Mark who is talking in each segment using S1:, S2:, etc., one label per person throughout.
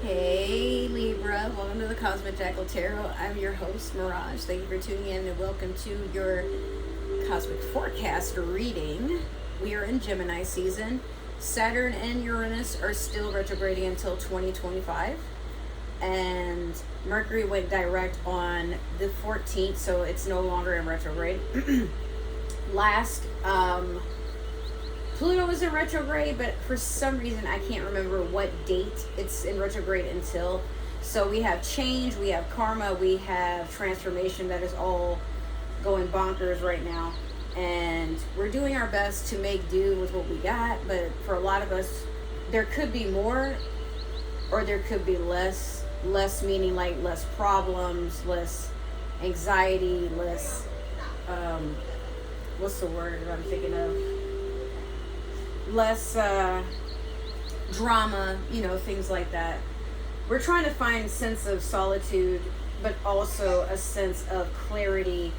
S1: Hey Libra, welcome to the Cosmic Jackal Tarot. I'm your host, Mirage. Thank you for tuning in and welcome to your Cosmic Forecast reading. We are in Gemini season. Saturn and Uranus are still retrograding until 2025. And Mercury went direct on the 14th, so it's no longer in retrograde. Pluto was in retrograde, but for some reason I can't remember what date it's in retrograde until. So we have change, we have karma, we have transformation that is all going bonkers right now. And we're doing our best to make do with what we got, but for a lot of us, there could be more or there could be less. Less meaning like less problems, less anxiety, less, what's the word that I'm thinking of? Less drama, things like that. We're trying to find a sense of solitude, but also a sense of clarity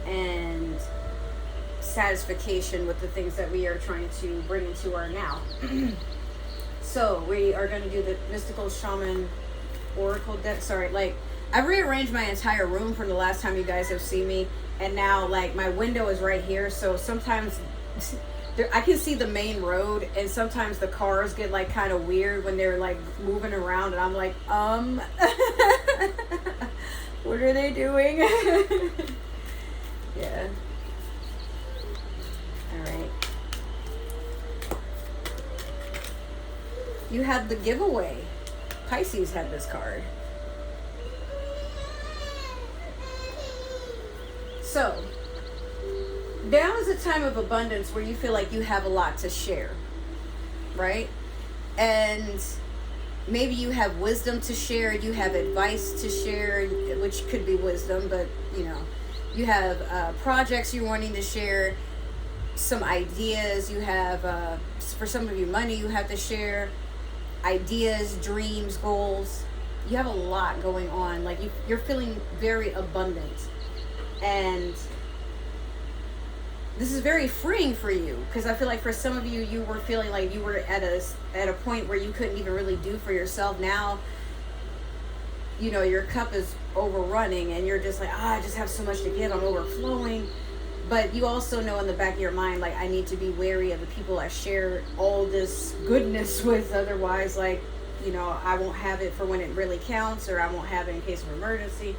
S1: and satisfaction with the things that we are trying to bring into our now. So we are going to do the Mystical Shaman Oracle deck. I've rearranged my entire room from the last time you guys have seen me, and now my window is right here, so sometimes I can see the main road, and sometimes the cars get kind of weird when they're moving around, and I'm like, what are they doing? Yeah. All right. You have the giveaway. Pisces had this card. So, now is a time of abundance where you feel like you have a lot to share, right? And maybe you have wisdom to share, you have advice to share, which could be wisdom, but you have projects you're wanting to share, some ideas, you have, for some of you, money you have to share, ideas, dreams, goals. You have a lot going on. You're feeling very abundant, and this is very freeing for you, because I feel like for some of you, you were feeling like you were at a point where you couldn't even really do for yourself. Now your cup is overrunning and you're just like, I just have so much to give, I'm overflowing. But you also know in the back of your mind, I need to be wary of the people I share all this goodness with. Otherwise, I won't have it for when it really counts, or I won't have it in case of emergency.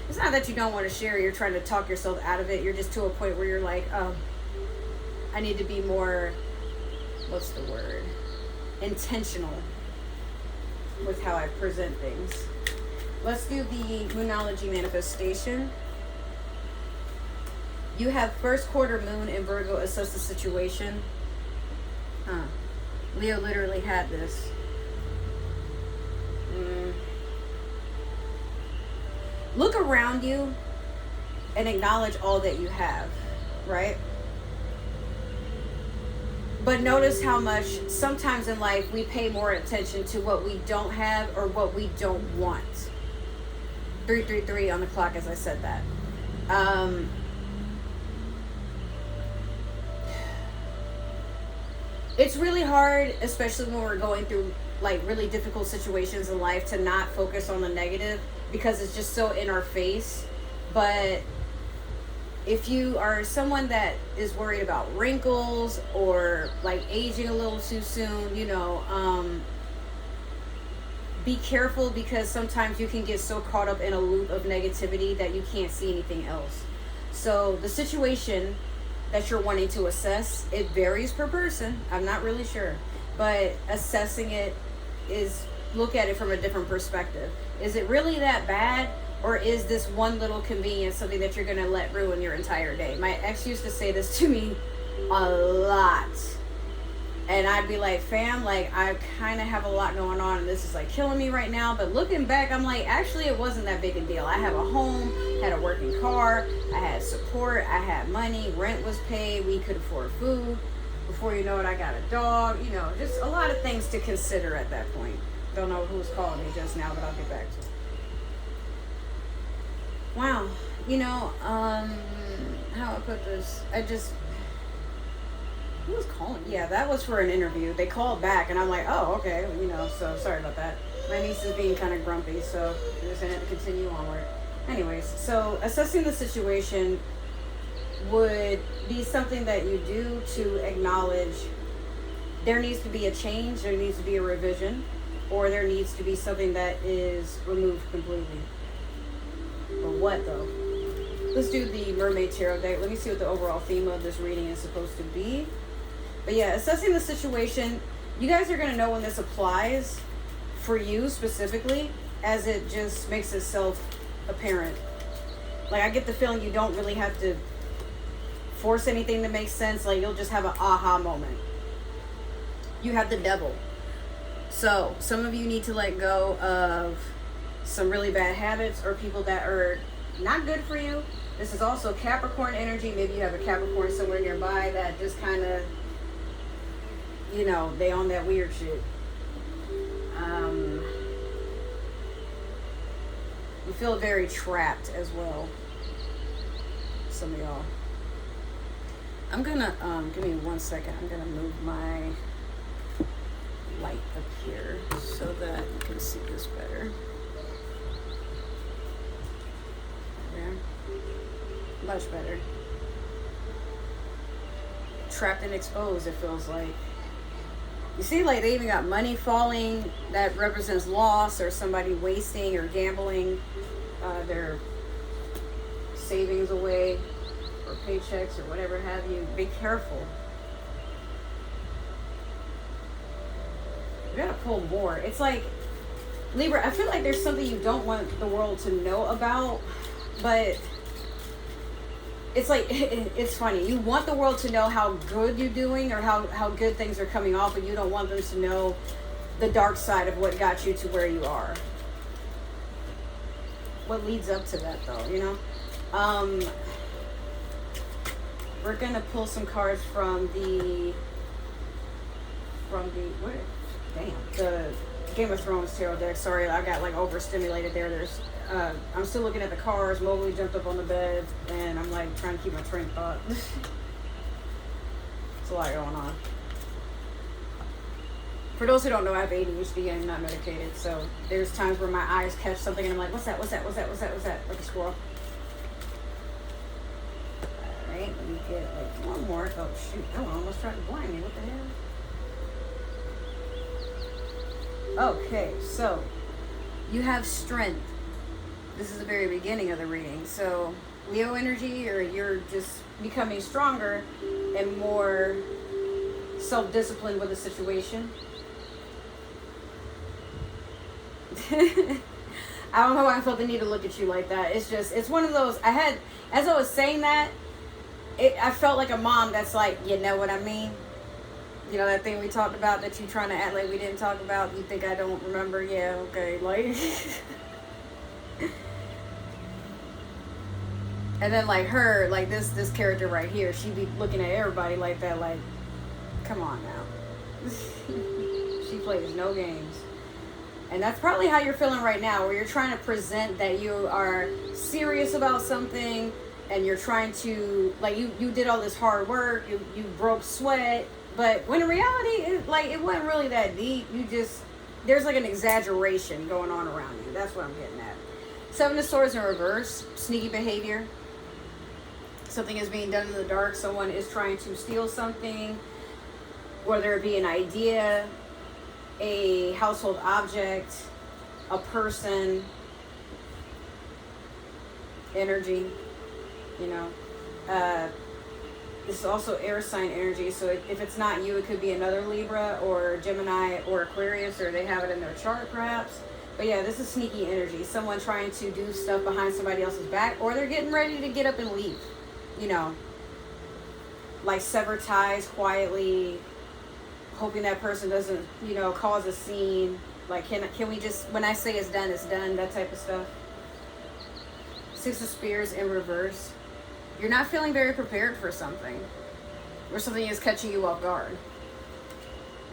S1: It's not that you don't want to share, you're trying to talk yourself out of it. You're just to a point where you're like, I need to be more, what's the word? Intentional with how I present things. Let's do the Moonology manifestation. You have first quarter moon in Virgo, assess the situation. Leo literally had this. Look around you and acknowledge all that you have, right? But notice how much sometimes in life we pay more attention to what we don't have or what we don't want. 333 on the clock as I said that. It's really hard, especially when we're going through really difficult situations in life, to not focus on the negative, because it's just so in our face. But if you are someone that is worried about wrinkles or aging a little too soon, be careful, because sometimes you can get so caught up in a loop of negativity that you can't see anything else. So the situation that you're wanting to assess, it varies per person. I'm not really sure, but assessing it is look at it from a different perspective. Is it really that bad, or is this one little convenience something that you're going to let ruin your entire day? My ex used to say this to me a lot, and I'd be like, fam, I kind of have a lot going on, and this is killing me right now. But looking back, I'm like, actually it wasn't that big a deal. I have a home, had a working car, I had support, I had money, rent was paid, we could afford food. Before you know it, I got a dog, just a lot of things to consider at that point. Don't know who was calling me just now, but I'll get back to it. Wow, how I put this, who was calling? Yeah, that was for an interview. They called back and I'm like, oh, okay, so sorry about that. My niece is being kind of grumpy, so I'm just going to continue onward. Anyways, so assessing the situation would be something that you do to acknowledge there needs to be a change, there needs to be a revision, or there needs to be something that is removed completely. But what though? Let's do the Mermaid Tarot deck. Let me see what the overall theme of this reading is supposed to be. But yeah, assessing the situation, you guys are going to know when this applies for you specifically, as it just makes itself apparent. Like, I get the feeling you don't really have to force anything to make sense. Like, you'll just have an aha moment. You have the Devil. So some of you need to let go of some really bad habits or people that are not good for you. This is also Capricorn energy. Maybe you have a Capricorn somewhere nearby that just kind of, you know, they on that weird shit. You feel very trapped as well. Some of y'all. I'm gonna, give me 1 second. I'm gonna move my light up here so that you can see this better. There. Much better. Trapped and exposed, it feels like. You see, like, they even got money falling that represents loss or somebody wasting or gambling their savings away or paychecks or whatever have you. Be careful. You gotta pull more. It's like, Libra, I feel like there's something you don't want the world to know about, but it's like, it's funny. You want the world to know how good you're doing or how good things are coming off, but you don't want them to know the dark side of what got you to where you are. What leads up to that, though, you know? We're gonna pull some cards from the Game of Thrones tarot deck. Sorry, I got like overstimulated there. I'm still looking at the cards. Mowgli jumped up on the bed, and I'm like trying to keep my train of thought. There's a lot going on. For those who don't know, I have ADHD and I'm not medicated, so there's times where my eyes catch something and I'm like, what's that? Like a squirrel. Alright, let me get like one more. Oh shoot, that one almost tried to blind me. What the hell? Okay, so you have strength. This is the very beginning of the reading. So Leo energy, or you're just becoming stronger and more self-disciplined with the situation. I don't know why I felt the need to look at you like that. It's one of those, as I was saying that, I felt like a mom that's like, you know what I mean? You know that thing we talked about that you trying to act like we didn't talk about? You think I don't remember? Yeah, okay, like. And then like her, like this character right here, she be looking at everybody like that, like, come on now. She plays no games. And that's probably how you're feeling right now, where you're trying to present that you are serious about something, and you're trying to, like, you did all this hard work, you broke sweat, but when in reality, it wasn't really that deep. There's like an exaggeration going on around you. That's what I'm getting at. Seven of Swords in reverse, sneaky behavior. Something is being done in the dark. Someone is trying to steal something, whether it be an idea, a household object, a person, energy, you know. This is also air sign energy, so if it's not you, it could be another Libra or Gemini or Aquarius, or they have it in their chart perhaps. But yeah, this is sneaky energy. Someone trying to do stuff behind somebody else's back, or they're getting ready to get up and leave, you know. Like sever ties quietly, hoping that person doesn't, you know, cause a scene. Like, can we just, when I say it's done, that type of stuff. Six of Spears in reverse. You're not feeling very prepared for something, or something is catching you off guard.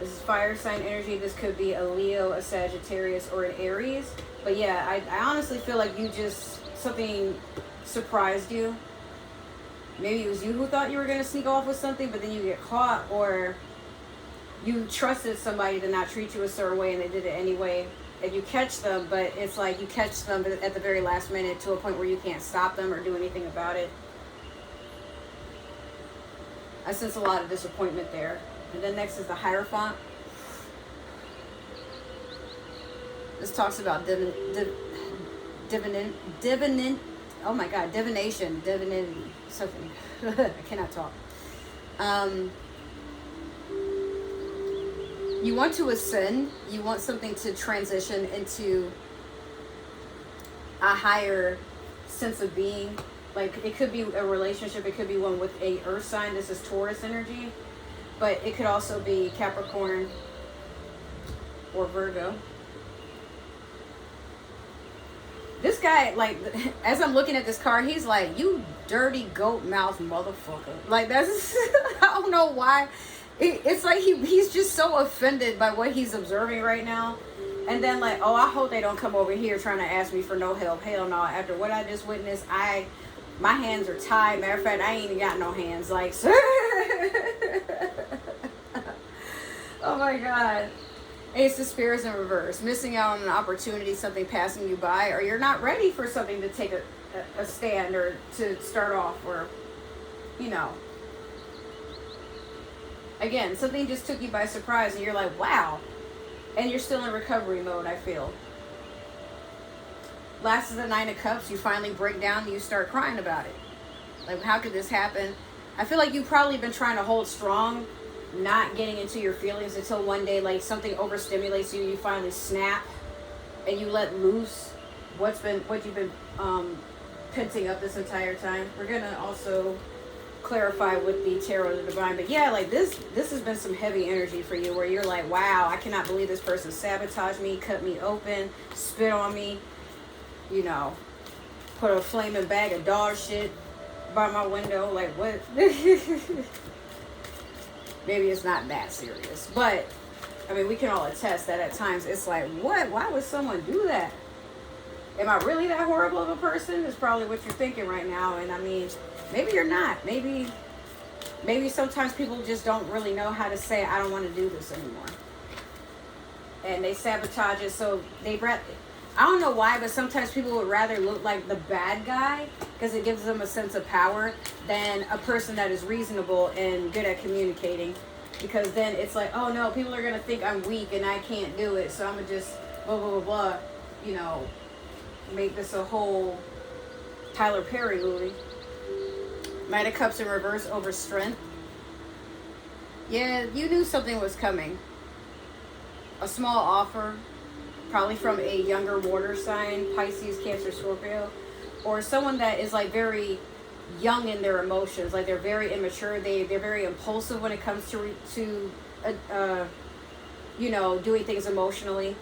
S1: This is fire sign energy. This could be a Leo, a Sagittarius, or an Aries. But yeah, I honestly feel like something surprised you. Maybe it was you who thought you were going to sneak off with something, but then you get caught, or you trusted somebody to not treat you a certain way and they did it anyway, and you catch them, but it's like you catch them at the very last minute to a point where you can't stop them or do anything about it. I sense a lot of disappointment there. And then next is the Hierophant. This talks about divination, divinity, something. I cannot talk. You want to ascend. You want something to transition into a higher sense of being. Like, it could be a relationship. It could be one with a earth sign. This is Taurus energy. But it could also be Capricorn or Virgo. This guy, like, as I'm looking at this card, he's like, you dirty goat mouth motherfucker. Like, that's, I don't know why. It's like he's just so offended by what he's observing right now. And then, like, oh, I hope they don't come over here trying to ask me for no help. Hell no. After what I just witnessed, my hands are tied. Matter of fact, I ain't even got no hands. Like, oh my God. Ace of Spears in reverse. Missing out on an opportunity, something passing you by, or you're not ready for something to take a stand or to start off, or, you know. Again, something just took you by surprise and you're like, wow. And you're still in recovery mode, I feel. Last is the Nine of Cups. You finally break down and you start crying about it. Like, how could this happen? I feel like you've probably been trying to hold strong, not getting into your feelings until one day, like, something overstimulates you, you finally snap and you let loose what you've been penting up this entire time. We're gonna also clarify with the Tarot of the Divine, but yeah, like, this has been some heavy energy for you, where you're like, wow, I cannot believe this person sabotaged me, cut me open, spit on me, you know, put a flaming bag of dog shit by my window. Like, what? Maybe it's not that serious, but I mean, we can all attest that at times it's like, what? Why would someone do that? Am I really that horrible of a person? Is probably what you're thinking right now. And I mean, maybe you're not. Maybe sometimes people just don't really know how to say, I don't want to do this anymore. And they sabotage it. So I don't know why, but sometimes people would rather look like the bad guy because it gives them a sense of power than a person that is reasonable and good at communicating. Because then it's like, oh no, people are going to think I'm weak and I can't do it. So I'm going to just blah, blah, blah, blah, you know, make this a whole Tyler Perry movie. Knight of Cups in reverse over Strength. Yeah, you knew something was coming. A small offer, probably from a younger water sign, Pisces, Cancer, Scorpio, or someone that is like very young in their emotions, like they're very immature. They're very impulsive when it comes to you know, doing things emotionally.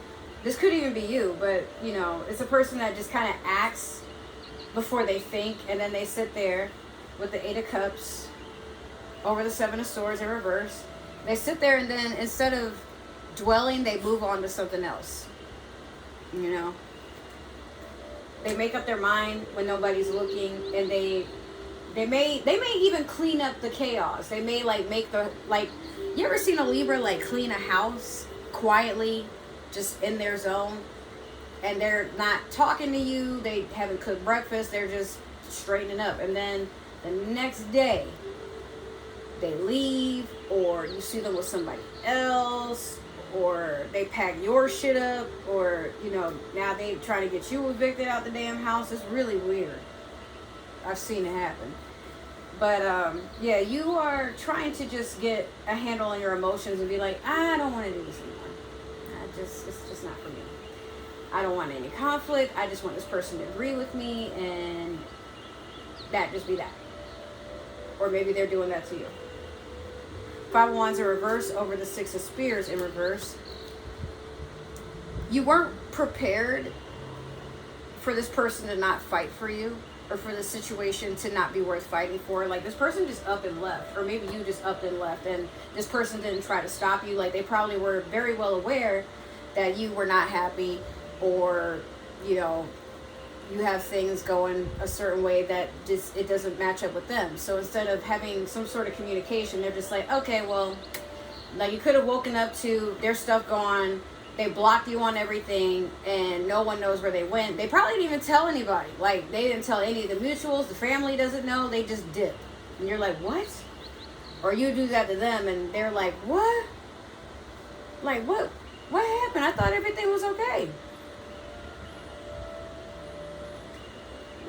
S1: This could even be you, but you know, it's a person that just kind of acts before they think, and then they sit there with the Eight of Cups over the Seven of Swords in reverse. They sit there, and then instead of dwelling, they move on to something else. You know, they make up their mind when nobody's looking, and they may even clean up the chaos. They may like make the, like, you ever seen a Libra like clean a house quietly, just in their zone, and they're not talking to you, they haven't cooked breakfast, they're just straightening up, and then the next day they leave, or you see them with somebody else, or they pack your shit up, or, you know, now they trying to get you evicted out the damn house. It's really weird. I've seen it happen. But yeah, you are trying to just get a handle on your emotions and be like, I don't want to do this anymore. It's just not for me. I don't want any conflict. I just want this person to agree with me, and that just be that. Or maybe they're doing that to you. Five of Wands in reverse over the Six of Spears in reverse. You weren't prepared for this person to not fight for you, or for the situation to not be worth fighting for. Like, this person just up and left, or maybe you just up and left, and this person didn't try to stop you. Like, they probably were very well aware that you were not happy, or, you know, you have things going a certain way that just, it doesn't match up with them. So instead of having some sort of communication, they're just like, okay, well, like, you could have woken up to their stuff gone They blocked you on everything, and no one knows where they went. They probably didn't even tell anybody. Like, they didn't tell any of the mutuals. The family doesn't know. They just dip. And you're like, what? Or you do that to them, and they're like, what? Like, what? What happened? I thought everything was okay.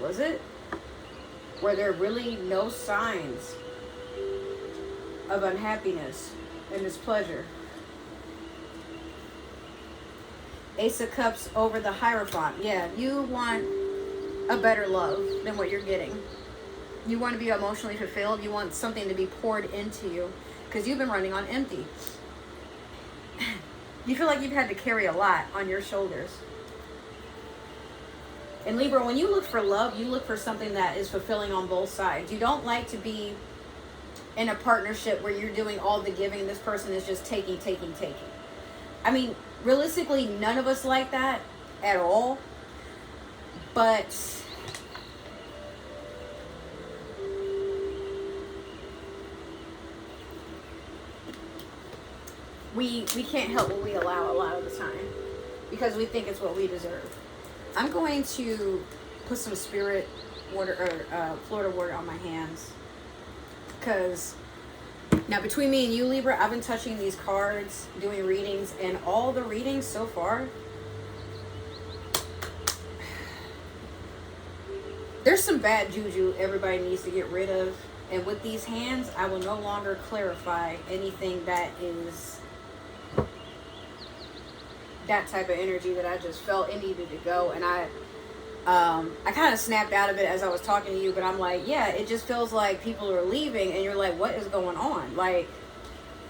S1: Was it? Were there really no signs of unhappiness and displeasure? Ace of Cups over the Hierophant. Yeah, you want a better love than what you're getting. You want to be emotionally fulfilled. You want something to be poured into you because you've been running on empty. You feel like you've had to carry a lot on your shoulders. And Libra, when you look for love, you look for something that is fulfilling on both sides. You don't like to be in a partnership where you're doing all the giving. This person is just taking. I mean, realistically, none of us like that at all. But we can't help what we allow a lot of the time because we think it's what we deserve. I'm going to put some spirit water or Florida water on my hands because now between me and you, Libra, I've been touching these cards, doing readings, and all the readings so far, there's some bad juju everybody needs to get rid of. And with these hands, I will no longer clarify anything that is that type of energy that I just felt it needed to go. And I kind of snapped out of it as I was talking to you, but I'm like, yeah, it just feels like people are leaving and you're like, what is going on? Like,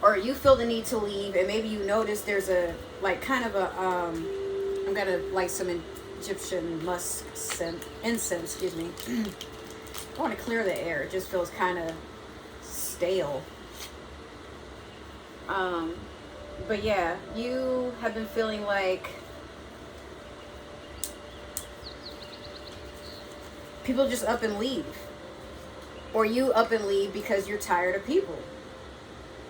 S1: or you feel the need to leave and maybe you notice there's a, like, kind of a, I'm gonna light some Egyptian musk incense, excuse me. I want to clear the air. It just feels kind of stale. But yeah, you have been feeling like people just up and leave. Or you up and leave because you're tired of people.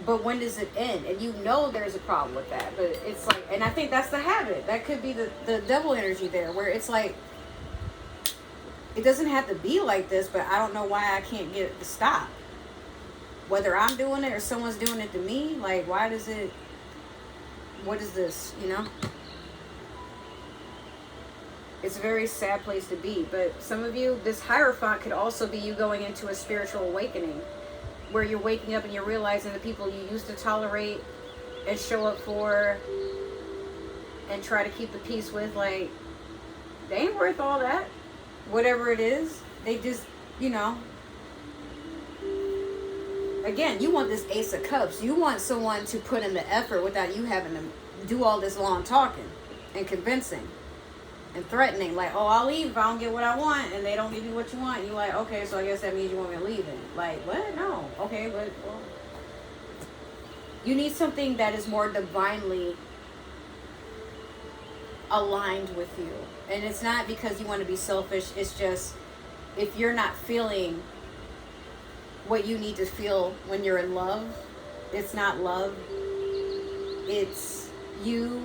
S1: But when does it end? And you know there's a problem with that. But it's like, and I think that's the habit. That could be the devil energy there, where it's like, it doesn't have to be like this, but I don't know why I can't get it to stop. Whether I'm doing it or someone's doing it to me, like, why does it, what is this, you know? It's a very sad place to be. But some of you, this Hierophant could also be you going into a spiritual awakening, where you're waking up and you're realizing the people you used to tolerate and show up for and try to keep the peace with, like, they ain't worth all that. Whatever it is, they just, you know. Again, you want this Ace of Cups. You want someone to put in the effort without you having to do all this long talking and convincing and threatening. Like, oh, I'll leave if I don't get what I want, and they don't give you what you want. You're like, okay, so I guess that means you want me to leave then. Like, what? No. Okay, but, well. You need something that is more divinely aligned with you. And it's not because you want to be selfish. It's just, if you're not feeling what you need to feel when you're in love, it's not love. It's you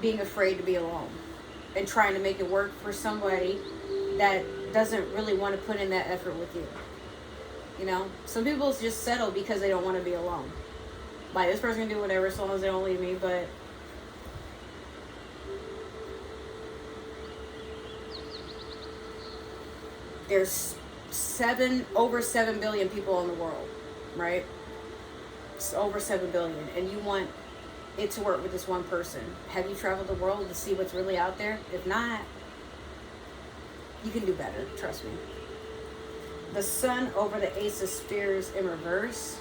S1: being afraid to be alone and trying to make it work for somebody that doesn't really want to put in that effort with you. You know, some people just settle because they don't want to be alone. Like, this person can do whatever as long as they don't leave me, but there's over 7 billion people in the world, right? It's over 7 billion, and you want it to work with this one person. Have you traveled the world to see what's really out there? If not, you can do better, trust me. The Sun over the Ace of Spears in reverse.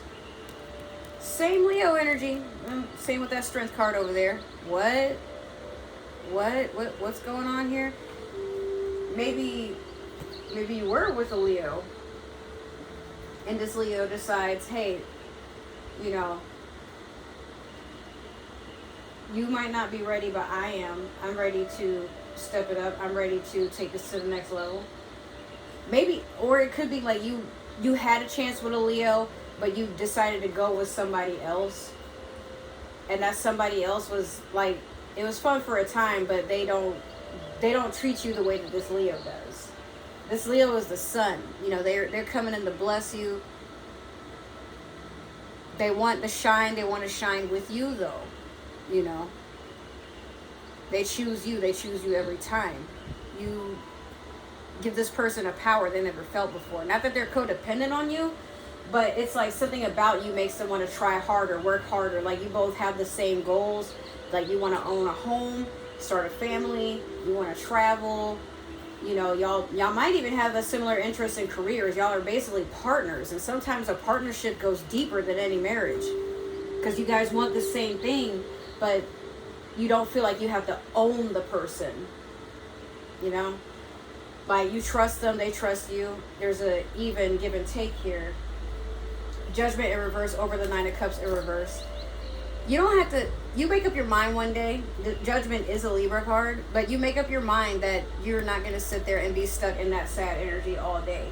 S1: Same Leo energy. Same with that Strength card over there. What's going on here? Maybe you were with a Leo, and this Leo decides, hey, you know, you might not be ready, but I am. I'm ready to step it up. I'm ready to take this to the next level. Maybe, or it could be like you had a chance with a Leo, but you decided to go with somebody else, and that somebody else was like it was fun for a time, but they don't treat you the way that this Leo does. This Leo is the sun. You know, they're coming in to bless you. They want to shine. They want to shine with you, though. You know, they choose you. They choose you every time. You give this person a power they never felt before. Not that they're codependent on you, but it's like something about you makes them want to try harder, work harder. Like you both have the same goals. Like you want to own a home, start a family, you want to travel. You know, y'all might even have a similar interest in careers. Y'all are basically partners, and sometimes a partnership goes deeper than any marriage because you guys want the same thing, but you don't feel like you have to own the person. You know, like you trust them, they trust you. There's a even give and take here. Judgment in reverse over the Nine of Cups in reverse. You don't have to, you make up your mind one day. The Judgment is a Libra card, but you make up your mind that you're not going to sit there and be stuck in that sad energy all day.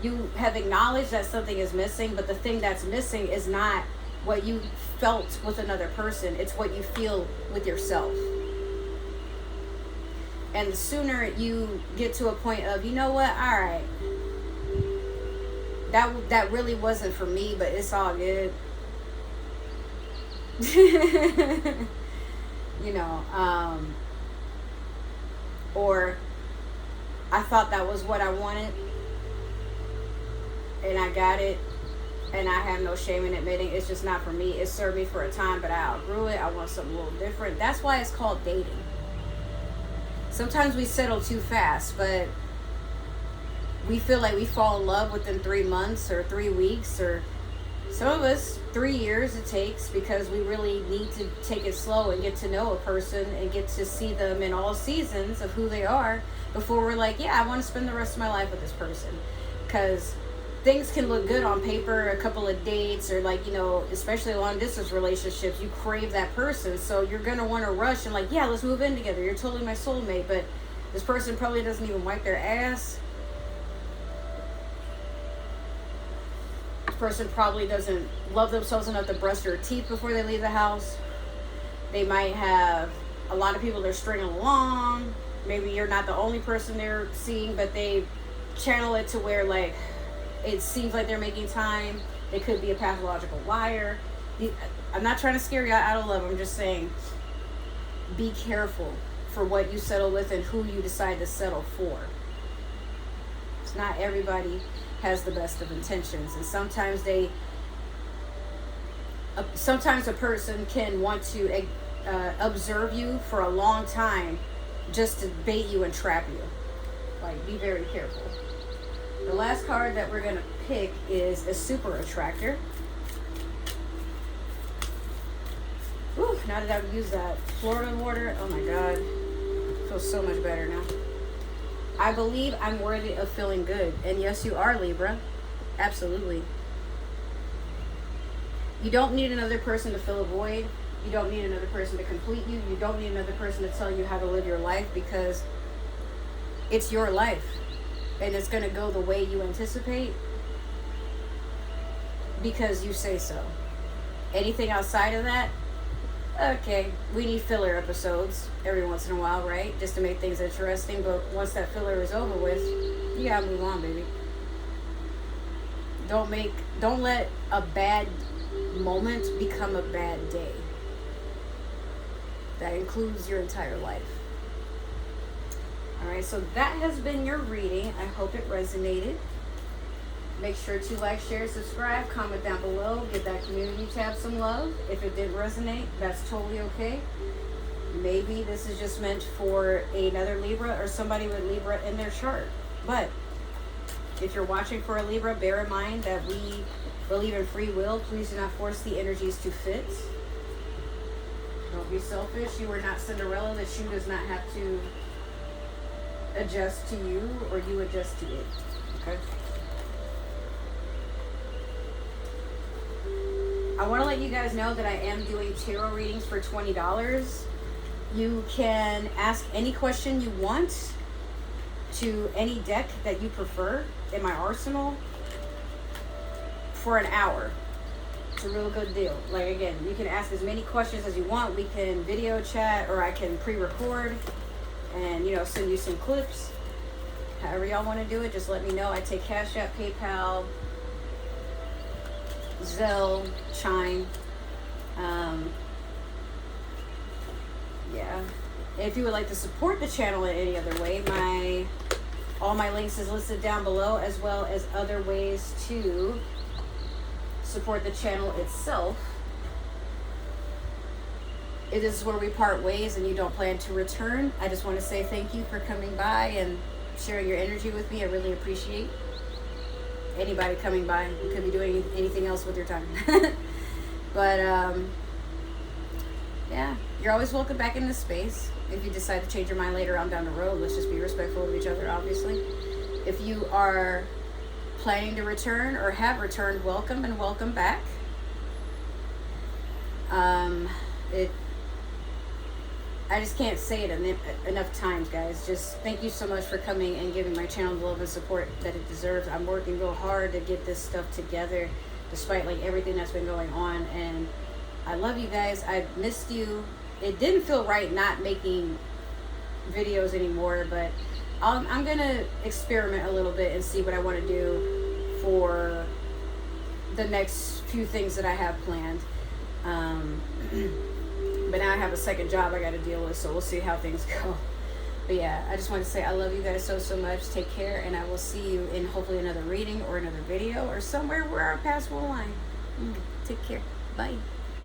S1: You have acknowledged that something is missing, but the thing that's missing is not what you felt with another person. It's what you feel with yourself. And the sooner you get to a point of, you know what, all right, that really wasn't for me, but it's all good. You know, or I thought that was what I wanted and I got it, and I have no shame in admitting it's just not for me. It served me for a time, but I outgrew it. I want something a little different. That's why it's called dating. Sometimes we settle too fast, but we feel like we fall in love within 3 months or 3 weeks, or some of us 3 years it takes, because we really need to take it slow and get to know a person and get to see them in all seasons of who they are before we're like, yeah, I want to spend the rest of my life with this person. Because things can look good on paper, a couple of dates, or like, you know, especially long distance relationships, you crave that person, so you're gonna want to rush and like, yeah, let's move in together, you're totally my soulmate. But this person probably doesn't even wipe their ass. This person probably doesn't love themselves enough to brush their teeth before they leave the house. They might have a lot of people they're stringing along. Maybe you're not the only person they're seeing, but they channel it to where like it seems like they're making time. They could be a pathological liar. I'm not trying to scare you out of love. I'm just saying, be careful for what you settle with and who you decide to settle for. It's not everybody has the best of intentions, and sometimes a person can want to observe you for a long time just to bait you and trap you. Like, be very careful. The last card that we're going to pick is a super attractor. Whew, now that I've used that Florida water, oh my God, I feel so much better now. I believe I'm worthy of feeling good. And yes, you are, Libra. Absolutely. You don't need another person to fill a void. You don't need another person to complete you. You don't need another person to tell you how to live your life, because it's your life. And it's going to go the way you anticipate because you say so. Anything outside of that, okay, we need filler episodes every once in a while, right? Just to make things interesting. But once that filler is over with, you gotta move on, baby. Don't let a bad moment become a bad day. That includes your entire life. Alright, so that has been your reading. I hope it resonated. Make sure to like, share, subscribe, comment down below. Give that community tab some love. If it didn't resonate, that's totally okay. Maybe this is just meant for another Libra or somebody with Libra in their chart. But if you're watching for a Libra, bear in mind that we believe in free will. Please do not force the energies to fit. Don't be selfish. You are not Cinderella. The shoe does not have to adjust to you, or you adjust to it. Okay? I want to let you guys know that I am doing tarot readings for $20. You can ask any question you want to any deck that you prefer in my arsenal for an hour. It's a real good deal. Like, again, you can ask as many questions as you want. We can video chat, or I can pre-record and, you know, send you some clips. However y'all want to do it, just let me know. I take Cash App, PayPal, Zelle, Chime. Yeah. If you would like to support the channel in any other way, all my links is listed down below, as well as other ways to support the channel itself. It is where we part ways and you don't plan to return. I just want to say thank you for coming by and sharing your energy with me. I really appreciate anybody coming by. You could be doing anything else with your time. But yeah, you're always welcome back in this space. If you decide to change your mind later on down the road, let's just be respectful of each other, obviously. If you are planning to return or have returned, welcome and welcome back. I just can't say it enough times, guys. Just thank you so much for coming and giving my channel the love and support that it deserves. I'm working real hard to get this stuff together, despite like everything that's been going on. And I love you guys. I missed you. It didn't feel right not making videos anymore, but I'm gonna experiment a little bit and see what I want to do for the next few things that I have planned. But now I have a second job I got to deal with, so we'll see how things go. But yeah, I just want to say I love you guys so much. Take care, and I will see you in hopefully another reading or another video or somewhere where our paths will align. Take care. Bye.